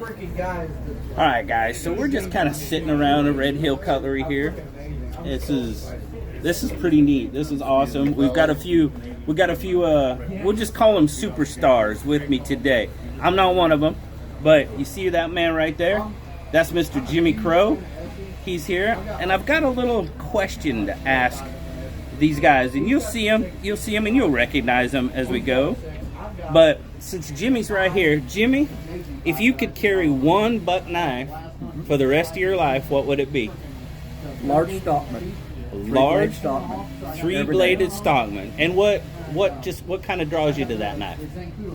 Alright guys, so we're just kind of sitting around a Red Hill Cutlery here. This is pretty neat. This is awesome. We've got a few we'll just call them superstars with me today. I'm not one of them, but you see that man right there? That's Mr. Jimmy Crowe. He's here, and I've got a little question to ask these guys, and you'll see him and you'll recognize them as we go. But since Jimmy's right here, Jimmy, if you could carry one buck knife for the rest of your life, what would it be? Large Stockman. Large Stockman. Three-bladed Stockman. And what kind of draws you to that knife?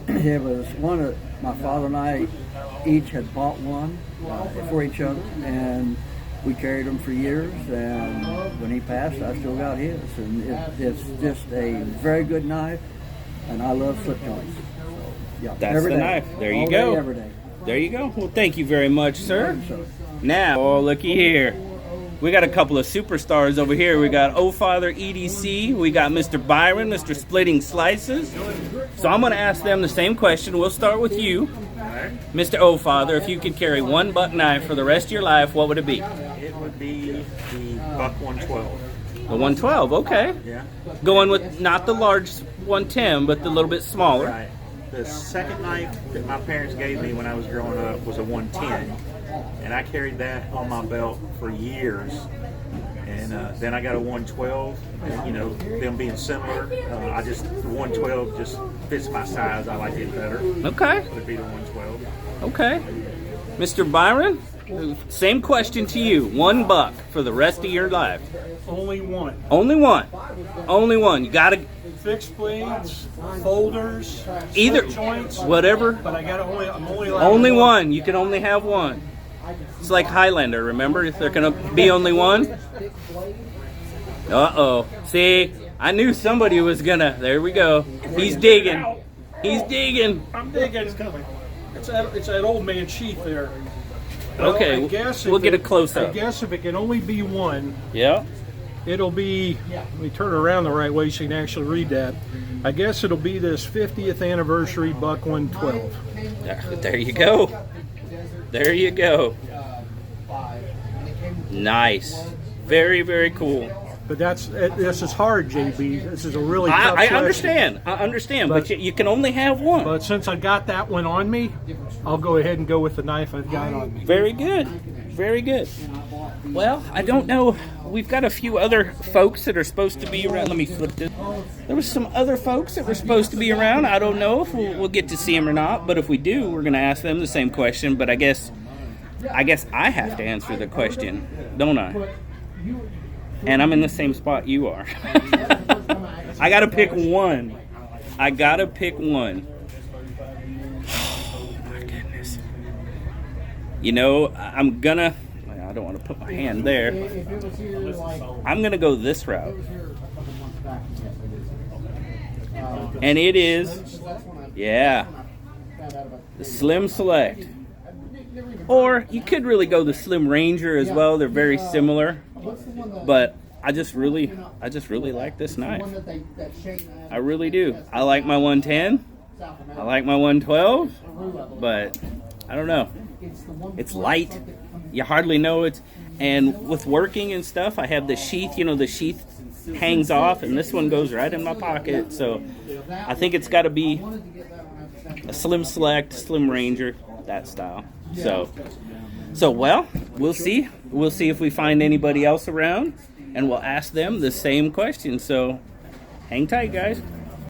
It was one of my father and I each had bought one for each other, and we carried them for years. And when he passed, I still got his, and it's just a very good knife. And I love slip joints. So, yeah, that's the knife. There you go. Day, every day. There you go. Well, thank you very much, sir. Now, oh, looky here. We got a couple of superstars over here. We got OFather EDC. We got Mr. Byron, Mr. Splitting Slices. So I'm going to ask them the same question. We'll start with you, Mr. OFather. If you could carry one buck knife for the rest of your life, what would it be? It would be the Buck 112. The 112, okay. Yeah. Going with not the large 110, but the little bit smaller. Right. The second knife that my parents gave me when I was growing up was a 110, and I carried that on my belt for years. And then I got a 112, and, you know, them being similar, the 112 just fits my size. I like it better. Okay. It would be the 112. Okay. Mr. Byron, same question to you. One buck for the rest of your life. Only one. Only one. Only one. You gotta Fixed blades, folders, either slip joints, whatever. But I'm only allowed Only one. You can only have one. It's like Highlander, remember? If there can be only one. Uh-oh. See, I knew somebody was gonna. There we go. He's digging. He's digging. I'm digging. It's that old man sheath there. Well, Okay, I guess we'll if get a it- close-up. I guess if it can only be one, Yeah. it'll be, let me turn it around the right way so you can actually read that. I guess it'll be this 50th anniversary Buck 112. There you go. There you go. Nice. Very, very cool. But this is hard, JB. This is a really tough I question. understand. I understand, but you can only have one. But since I got that one on me, I'll go ahead and go with the knife I've got on me. Very good. Very good. Well, I don't know. We've got a few other folks that are supposed to be around. Let me flip this. There was some other folks that were supposed to be around. I don't know if we'll get to see them or not, but if we do, we're going to ask them the same question. But I guess I have to answer the question, don't I? And I'm in the same spot you are. I got to pick one. I got to pick one. Oh, my goodness. You know, I don't want to put my hand there. I'm going to go this route. And it is, yeah, the Slim Select. Or you could really go the Slim Ranger as well. They're very similar. But I just really like this knife. I really do. I like my 110. I like my 112. But I don't know. It's light. You hardly know it. And with working and stuff, I have the sheath. You know, the sheath hangs off, and this one goes right in my pocket. So I think it's got to be a Slim Select, Slim Ranger, that style. So well, we'll see. We'll see if we find anybody else around, and we'll ask them the same question. So hang tight, guys.